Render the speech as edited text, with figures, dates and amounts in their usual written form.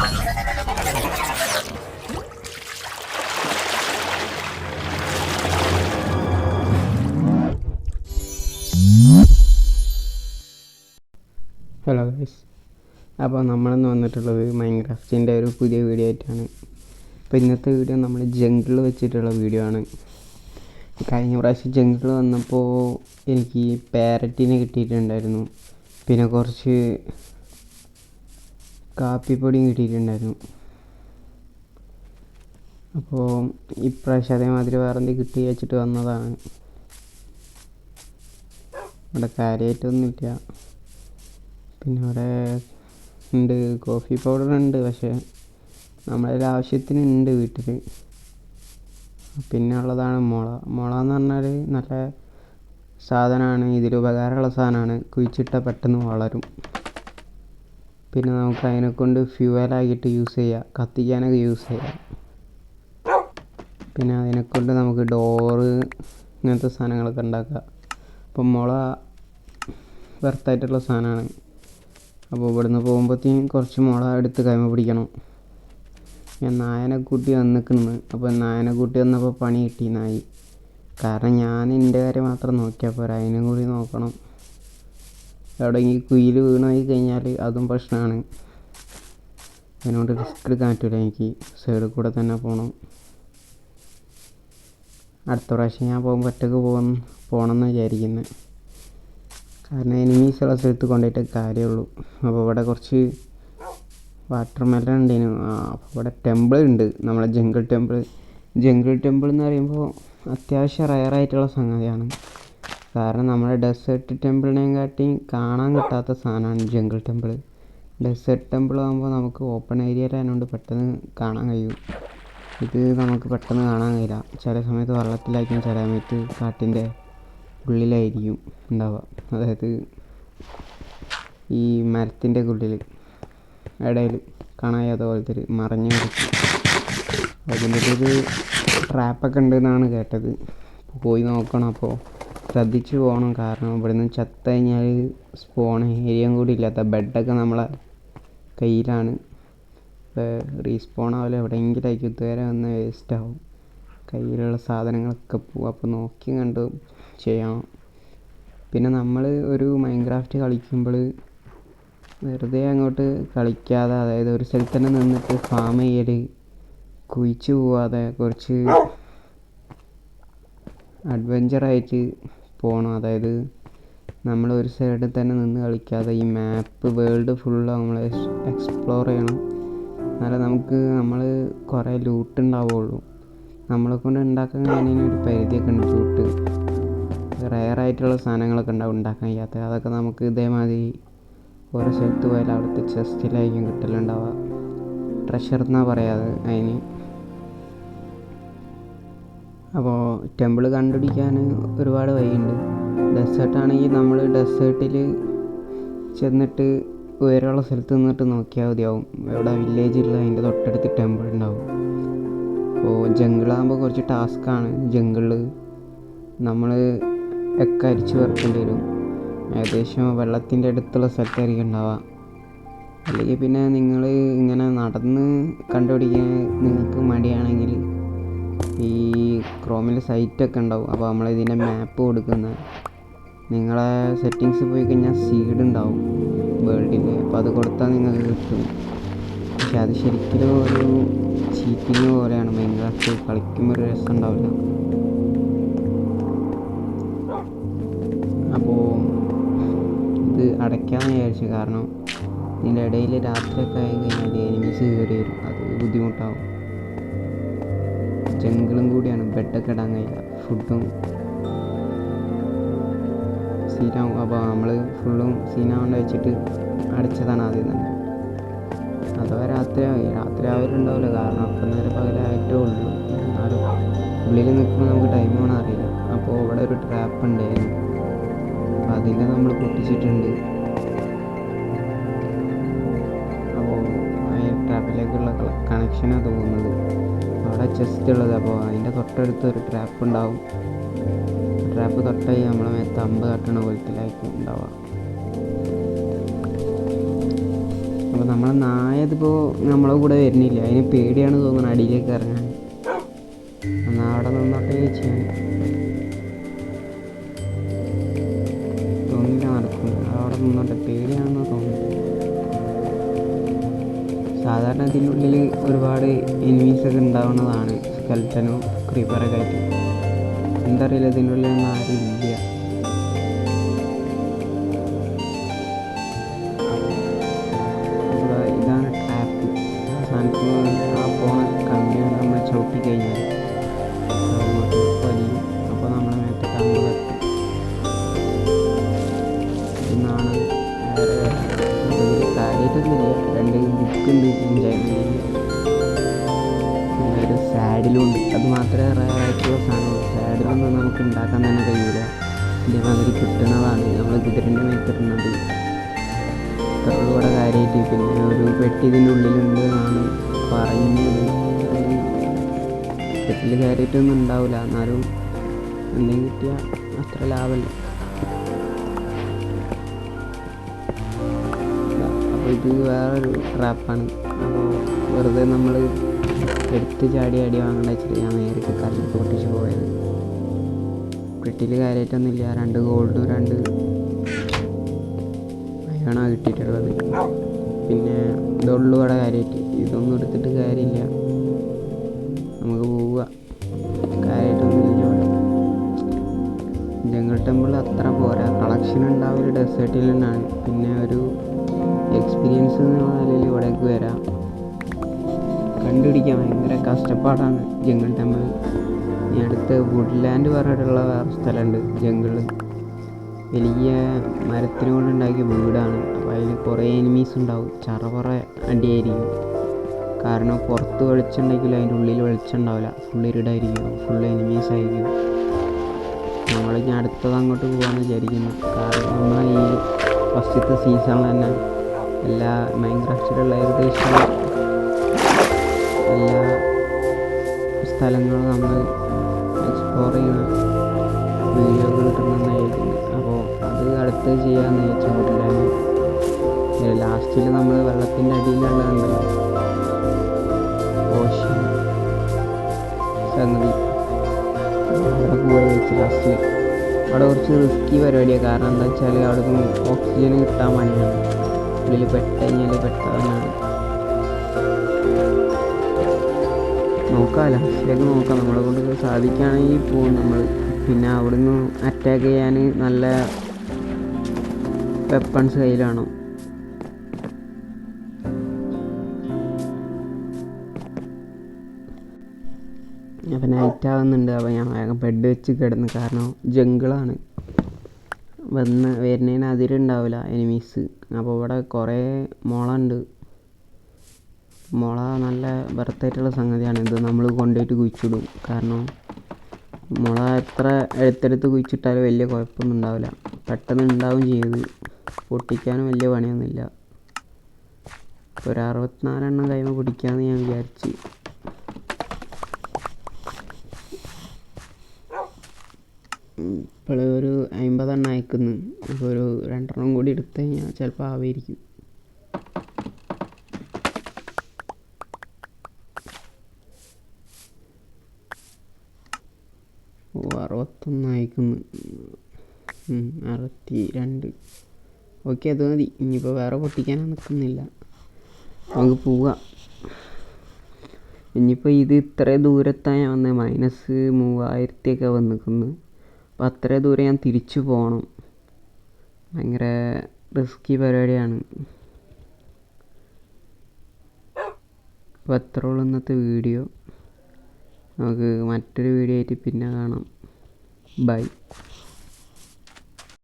Hello guys, അപ്പോൾ നമ്മളിന്ന് വന്നിട്ടുള്ളത് മൈൻക്രാഫ്റ്റിൻ്റെ ഒരു പുതിയ വീഡിയോ ആയിട്ടാണ്. അപ്പോൾ ഇന്നത്തെ വീഡിയോ നമ്മൾ ജംഗിൾ വെച്ചിട്ടുള്ള വീഡിയോ ആണ്. കഴിഞ്ഞ പ്രാവശ്യം ജംഗിൾ വന്നപ്പോൾ എനിക്ക് പാരറ്റിനെ കിട്ടിയിട്ടുണ്ടായിരുന്നു, പിന്നെ കുറച്ച് കാപ്പിപ്പൊടിയും കിട്ടിയിട്ടുണ്ടായിരുന്നു. അപ്പോൾ ഇപ്രാവശ്യം അതേമാതിരി വേറെ എന്തെങ്കിലും കിട്ടി വെച്ചിട്ട് വന്നതാണ്. ഇവിടെ കാര്യമായിട്ടൊന്നുമില്ല. പിന്നെ അവിടെ ഉണ്ട് കോഫി പൗഡർ ഉണ്ട്, പക്ഷേ നമ്മളതിൽ ആവശ്യത്തിനുണ്ട് വീട്ടിൽ. പിന്നെ ഉള്ളതാണ് മുള എന്ന് പറഞ്ഞാൽ നല്ല സാധനമാണ്, ഇതിൽ ഉപകാരമുള്ള സാധനമാണ്. കുഴിച്ചിട്ട പെട്ടെന്ന് വളരും. പിന്നെ നമുക്ക് അതിനെക്കൊണ്ട് ഫ്യൂവലാക്കിയിട്ട് യൂസ് ചെയ്യാം, കത്തിക്കാനൊക്കെ യൂസ് ചെയ്യാം. പിന്നെ അതിനെക്കൊണ്ട് നമുക്ക് ഡോറ് ഇങ്ങനത്തെ സാധനങ്ങളൊക്കെ ഉണ്ടാക്കാം. അപ്പം മുള വെർത്തായിട്ടുള്ള സാധനമാണ്. അപ്പോൾ ഇവിടുന്ന് പോകുമ്പോഴത്തേക്കും കുറച്ച് മുള എടുത്ത് കൈമ പിടിക്കണം. ഞാൻ നായനെ കൂട്ടി വന്നിക്കുന്നു. അപ്പോൾ നായനെ കൂട്ടി വന്നപ്പോൾ പണി കിട്ടി നായി. കാരണം ഞാൻ എൻ്റെ കാര്യം മാത്രം നോക്കിയാൽ പോരാ, അതിനും കൂടി നോക്കണം. എവിടെയെങ്കിലും കുയിൽ വീണായി കഴിഞ്ഞാൽ അതും പ്രശ്നമാണ്. അതിനോട് റിസ്ക് എടുക്കാൻ പറ്റില്ല. എനിക്ക് സൈഡിൽ കൂടെ തന്നെ പോകണം. അടുത്ത പ്രാവശ്യം ഞാൻ പോകുമ്പോൾ ഒറ്റയ്ക്ക് പോകണമെന്ന് വിചാരിക്കുന്നത്. കാരണം എനിമീസുള്ള സ്ഥലത്ത് കൊണ്ടുപോയിട്ട് കാര്യമുള്ളൂ. അപ്പോൾ ഇവിടെ കുറച്ച് വാട്ടർ മെലൺ ഉണ്ടേനു. അപ്പോൾ ഇവിടെ ടെമ്പിൾ ഉണ്ട്, നമ്മളെ ജംഗിൾ ടെമ്പിൾ എന്ന് പറയുമ്പോൾ അത്യാവശ്യം റയറായിട്ടുള്ള സംഗതിയാണ്. കാരണം നമ്മുടെ ഡെസേർട്ട് ടെമ്പിളിനെയും കാട്ടി കാണാൻ കിട്ടാത്ത സാധനമാണ് ജംഗിൾ ടെമ്പിൾ. ഡെസേർട്ട് ടെമ്പിൾ ആകുമ്പോൾ നമുക്ക് ഓപ്പൺ ഏരിയയിലായതുകൊണ്ട് പെട്ടെന്ന് കാണാൻ കഴിയും. ഇത് നമുക്ക് പെട്ടെന്ന് കാണാൻ കഴിയില്ല. ചില സമയത്ത് വെള്ളത്തിലായിരിക്കും, ചില സമയത്ത് കാട്ടിൻ്റെ ഉള്ളിലായിരിക്കും ഉണ്ടാവുക. അതായത് ഈ മരത്തിൻ്റെ ഉള്ളിൽ ഇടയിൽ കാണാൻ അതുപോലത്തെ മറഞ്ഞു കിടക്കും. അതിൻ്റെ ഒരു ട്രാപ്പൊക്കെ ഉണ്ടെന്നാണ് കേട്ടത്. പോയി നോക്കണം. അപ്പോൾ ശ്രദ്ധിച്ച് പോകണം. കാരണം ഇവിടുന്ന് ചത്ത് കഴിഞ്ഞാൽ സ്പോൺ ഏരിയയും കൂടി ഇല്ലാത്ത ബെഡൊക്കെ നമ്മളെ കയ്യിലാണ്. റീസ്പോൺ ആവില്ല, എവിടെയെങ്കിലായിരിക്കും ഇതുവരെ വന്ന് വേസ്റ്റാവും. കയ്യിലുള്ള സാധനങ്ങളൊക്കെ പോവും. അപ്പോൾ നോക്കി കണ്ട് ചെയ്യണം. പിന്നെ നമ്മൾ ഒരു മൈൻക്രാഫ്റ്റ് കളിക്കുമ്പോൾ വെറുതെ അങ്ങോട്ട് കളിക്കാതെ, അതായത് ഒരു സ്ഥലത്ത് തന്നെ നിന്നിട്ട് ഫാം ചെയ്യൽ, കുഴിച്ച് പോവാതെ കുറച്ച് അഡ്വഞ്ചറായിട്ട് പോകണം. അതായത് നമ്മൾ ഒരു സൈഡിൽ തന്നെ നിന്ന് കളിക്കാതെ ഈ മാപ്പ് വേൾഡ് ഫുള്ള് നമ്മൾ എക്സ്പ്ലോർ ചെയ്യണം. എന്നാലേ നമുക്ക് കുറേ ലൂട്ട് ഉണ്ടാവുള്ളൂ. നമ്മളെ കൊണ്ട് ഉണ്ടാക്കാൻ കഴിയുന്നതിനൊരു പരിധിയൊക്കെ ഉണ്ട്. ലൂട്ട് റയറായിട്ടുള്ള സാധനങ്ങളൊക്കെ ഉണ്ടാക്കാൻ കഴിയാത്ത, അതൊക്കെ നമുക്ക് ഇതേമാതിരി ഓരോ സ്ഥലത്ത് പോയാൽ അവിടുത്തെ ചെസ്റ്റിലായിരിക്കും കിട്ടലുണ്ടാവുക. ട്രഷർ എന്നാണ് പറയാതെ അതിന്. അപ്പോൾ ടെമ്പിൾ കണ്ടുപിടിക്കാൻ ഒരുപാട് വഴിയുണ്ട്. ഡെസേർട്ടാണെങ്കിൽ നമ്മൾ ഡെസേർട്ടിൽ ചെന്നിട്ട് ഉയരമുള്ള സ്ഥലത്ത് നിന്നിട്ട് നോക്കിയാൽ മതിയാവും. എവിടെ വില്ലേജുള്ള അതിൻ്റെ തൊട്ടടുത്ത് ടെമ്പിൾ ഉണ്ടാവും. അപ്പോൾ ജംഗിളാകുമ്പോൾ കുറച്ച് ടാസ്ക്കാണ്. ജംഗിളിൽ നമ്മൾ ഒക്കെ അരിച്ച് വറക്കേണ്ടി വരും. ഏകദേശം വെള്ളത്തിൻ്റെ അടുത്തുള്ള സ്ഥലത്തായിരിക്കും ഉണ്ടാവുക. അല്ലെങ്കിൽ പിന്നെ നിങ്ങൾ ഇങ്ങനെ നടന്ന് കണ്ടുപിടിക്കാൻ നിങ്ങൾക്ക് മടിയാണെങ്കിൽ ഈ ക്രോമിൽ സൈറ്റൊക്കെ ഉണ്ടാവും. അപ്പോൾ നമ്മളിതിൻ്റെ മാപ്പ് കൊടുക്കുന്ന നിങ്ങളെ സെറ്റിങ്സ് പോയി കഴിഞ്ഞാൽ സീഡ് ഉണ്ടാവും വേൾഡിൻ്റെ. അപ്പോൾ അത് കൊടുത്താൽ നിങ്ങൾക്ക് കിട്ടും. പക്ഷെ അത് ശരിക്കും ഒരു ചീറ്റിങ് പോലെയാണ്. മൈൻക്രാഫ്റ്റ് കളിക്കുമ്പോൾ ഒരു രസം ഉണ്ടാവില്ല. അപ്പോൾ ഇത് അടയ്ക്കാമെന്ന് വിചാരിച്ചു. കാരണം ഇതിൻ്റെ ഇടയിൽ രാത്രിയൊക്കെ ആയി കഴിഞ്ഞാൽ എനിമീസ് കയറി വരും. അത് ബുദ്ധിമുട്ടാവും. ജംഗിളും കൂടിയാണ്, ബെഡൊക്കെ ഇടാൻ കഴിയില്ല. ഫുഡും സീനാവും. അപ്പോൾ നമ്മൾ ഫുള്ളും സീനാവേണ്ട വെച്ചിട്ട് അടച്ചതാണ് ആദ്യം തന്നെ. അഥവാ രാത്രി ആവലുണ്ടാവില്ല, കാരണം അപ്പം നേരെ പകലായിട്ടേ ഉള്ളൂ. എന്നാലും ഉള്ളിൽ നിൽക്കുമ്പോൾ നമുക്ക് ടൈം വേണം അറിയില്ല. അപ്പോൾ ഇവിടെ ഒരു ട്രാപ്പ് ഉണ്ടായിരുന്നു, അപ്പോൾ അതിൽ നമ്മൾ പൊട്ടിച്ചിട്ടുണ്ട്. അപ്പോൾ ആ ട്രാപ്പിലേക്കുള്ള കണക്ഷനാണ് തോന്നുന്നത്. അവിടെ ചെസ്റ്റ് ഉള്ളത്. അപ്പോൾ അതിൻ്റെ തൊട്ടടുത്ത് ഒരു ട്രാപ്പ് ഉണ്ടാവും. ട്രാപ്പ് തൊട്ടായി നമ്മളെ മേത്ത് അമ്പ് തട്ടണ പോലത്തിലായിരിക്കും ഉണ്ടാവുക. അപ്പോൾ നമ്മളെ നായതിപ്പോൾ നമ്മളെ കൂടെ വരുന്നില്ല, അതിന് പേടിയാണ് തോന്നുന്നത് അടിയിലേക്ക് ഇറങ്ങാൻ. എന്നാൽ അവിടെ നിന്നോട്ടേ ചെയ്യാൻ തോന്നില്ല, നടക്കുന്നു. അവിടെ നിന്നോട്ടെ, പേടിയാണെന്ന് തോന്നുന്നു. സാധാരണ ഇതിൻ്റെ ഉള്ളിൽ ഒരുപാട് എനിമീസൊക്കെ ഉണ്ടാവുന്നതാണ്, സ്കെൽറ്റനോ ക്രീപ്പറൊക്കെ ആയിട്ട്. എന്തറിയില്ല, ഇതിൻ്റെ ഉള്ളിലൊന്നും ആരും ഇല്ല. ഇതാണ് ട്രാപ്പ്. അവസാനത്ത് ആ പോണ കമ്പിയോട് നമ്മൾ ചവിട്ടി കഴിഞ്ഞാൽ അങ്ങോട്ട് വലിയും. അപ്പോൾ നമ്മളെ മേത്തിട്ട് അങ്ങോട്ട് എന്നാണ്. കാര്യമായിട്ടൊന്നുമില്ല, 2 ബുക്കുണ്ട് എൻജോയ്മെൻറ്റിന്, പിന്നെ ഒരു സാഡിലുണ്ട്. അത് മാത്രമേ റയറായിട്ടുള്ള സാധനമുള്ളൂ. സാഡിലൊന്നും നമുക്ക് ഉണ്ടാക്കാൻ തന്നെ കഴിയില്ല, ഇതേമാതിരി കിട്ടുന്നതാണ് നമ്മൾ കുതിരൻ്റെ മേത്തിടുന്നത്. ഇത്രയുള്ള കൂടെ കാര്യമായിട്ട്. പിന്നെ ഒരു പെട്ടി ഇതിൻ്റെ ഉള്ളിലുണ്ട് എന്നാണ് പറഞ്ഞത്. പെട്ടിൽ കാര്യമായിട്ടൊന്നും ഉണ്ടാവില്ല, എന്നാലും എന്തെങ്കിലും കിട്ടിയാൽ അത്ര ലാഭമല്ല. അപ്പോൾ ഇത് വേറൊരു ട്രാപ്പാണ്. അപ്പോൾ വെറുതെ നമ്മൾ എടുത്ത് ചാടി അടി വാങ്ങേണ്ട വെച്ചിട്ട് ഞാൻ നേരിട്ട് കല്ല് പൊട്ടിച്ച് പോയത്. പെട്ടിയിൽ കാര്യമായിട്ടൊന്നുമില്ല, 2 ഗോൾഡും 2 അയണാണ് കിട്ടിയിട്ടുള്ളത്. പിന്നെ ഇതുള്ളൂ ഇവിടെ കാര്യമായിട്ട്. ഇതൊന്നും എടുത്തിട്ട് കാര്യമില്ല, നമുക്ക് പോവുക. കാര്യമായിട്ടൊന്നുമില്ല ഇവിടെ. ജംഗിൾ ടെമ്പിൾ അത്ര പോരാ, കളക്ഷൻ ഉണ്ടാവും ഡെസേർട്ടിൽ തന്നെയാണ്. പിന്നെ ഒരു എക്സ്പീരിയൻസ് എന്നുള്ള നിലയിൽ ഇവിടേക്ക് വരാം. കണ്ടുപിടിക്കാൻ ഭയങ്കര കഷ്ടപ്പാടാണ് ജംഗിൾ ടെമ്പിൾ. ഇനി അടുത്ത് വുഡ്ലാൻഡ് പറഞ്ഞിട്ടുള്ള വേറെ സ്ഥലമുണ്ട് ജംഗിളിൽ. വലിയ മരത്തിനെ കൊണ്ടുണ്ടാക്കിയ വീടാണ്. അപ്പോൾ അതിൽ കുറേ എനിമീസ് ഉണ്ടാവും, ചറപറ അടിയായിരിക്കും. കാരണം പുറത്ത് വെളിച്ചമുണ്ടെങ്കിലും അതിൻ്റെ ഉള്ളിൽ വെളിച്ചം ഉണ്ടാവില്ല, ഫുൾ ഇരുടായിരിക്കും, ഫുൾ എനിമീസ് ആയിരിക്കും. നമ്മളിനി അടുത്തത് അങ്ങോട്ട് പോകാമെന്ന് വിചാരിക്കുന്നു. കാരണം നമ്മൾ ഈ ഫസ്റ്റത്തെ സീസണിൽ തന്നെ എല്ലാ മൈൻക്രാഫ്റ്റിലുള്ള ഏകദേശം എല്ലാ സ്ഥലങ്ങളും നമ്മൾ എക്സ്പ്ലോർ ചെയ്യുന്ന വീഡിയോകൾ കിട്ടുന്നതായിരിക്കും. അപ്പോൾ അത് അടുത്ത് ചെയ്യാമെന്ന് വെച്ചുകൊണ്ടില്ലായിരുന്നു. ലാസ്റ്റിൽ നമ്മൾ വെള്ളത്തിൻ്റെ അടിയിലുള്ളതുണ്ടല്ലോ ഓഷ്യൻ സംഗതി, അവിടെ പോയി വെച്ച് ലാസ്റ്റിൽ അവിടെ കുറച്ച് റിസ്കി പരിപാടിയാണ്. കാരണം എന്താ വെച്ചാൽ അവിടെ നിന്ന് ഓക്സിജൻ കിട്ടാൻ പണിയാണ്. ഉള്ളിൽ പെട്ടുകഴിഞ്ഞാൽ പെട്ടതാണ്. നോക്കാം, ലാസ്റ്റിലേക്ക് നോക്കാം, നമ്മളെ കൊണ്ട് സാധിക്കുകയാണെങ്കിൽ പോകും നമ്മൾ. പിന്നെ അവിടുന്ന് അറ്റാക്ക് ചെയ്യാൻ നല്ല വെപ്പൺസ് കയ്യിലാണോ. അപ്പം നൈറ്റ് ആവുന്നുണ്ട്. അപ്പോൾ ഞാൻ വേഗം ബെഡ് വെച്ച് കിടന്നു. കാരണം ജംഗിളാണ്, വരുന്നതിന് അതിരുണ്ടാവില്ല എനിമീസ്. അപ്പോൾ ഇവിടെ കുറേ മുള ഉണ്ട്. മുള നല്ല ബർത്തായിട്ടുള്ള സംഗതിയാണ്. ഇത് നമ്മൾ കൊണ്ടുപോയിട്ട് കുഴിച്ചിടും. കാരണം മുള എത്ര എടുത്തെടുത്ത് കുഴിച്ചിട്ടാലും വലിയ കുഴപ്പമൊന്നും ഉണ്ടാവില്ല, പെട്ടെന്ന് ഉണ്ടാവും ചെയ്ത്. പൊട്ടിക്കാനും വലിയ പണിയൊന്നുമില്ല. ഒരു 64 എണ്ണം കഴിയുമ്പോൾ പൊടിക്കാമെന്ന് ഞാൻ വിചാരിച്ച്. ഇപ്പോൾ ഒരു 50 എണ്ണം അയക്കുന്നു. അപ്പോൾ ഒരു 2 എണ്ണം കൂടി എടുത്തു കഴിഞ്ഞാൽ ചിലപ്പോൾ ആവായിരിക്കും. 61 അയക്കുന്നു. 62. ഓക്കെ, അത് മതി. ഇനിയിപ്പോൾ വേറെ പൊട്ടിക്കാനൊന്നും നിൽക്കുന്നില്ല, നമുക്ക് പോവാം. ഇനിയിപ്പോൾ ഇത് ഇത്ര ദൂരത്താണ് ഞാൻ വന്നത്, -3000 വന്ന് നിൽക്കുന്നു. അപ്പോൾ അത്രയും ദൂരം ഞാൻ തിരിച്ചു പോകണം. ഭയങ്കര റിസ്കി പരിപാടിയാണ്. അപ്പോൾ അത്രേ ഉള്ളൂ ഇന്നത്തെ വീഡിയോ. നമുക്ക് മറ്റൊരു വീഡിയോ ആയിട്ട് പിന്നെ കാണാം. ബൈ.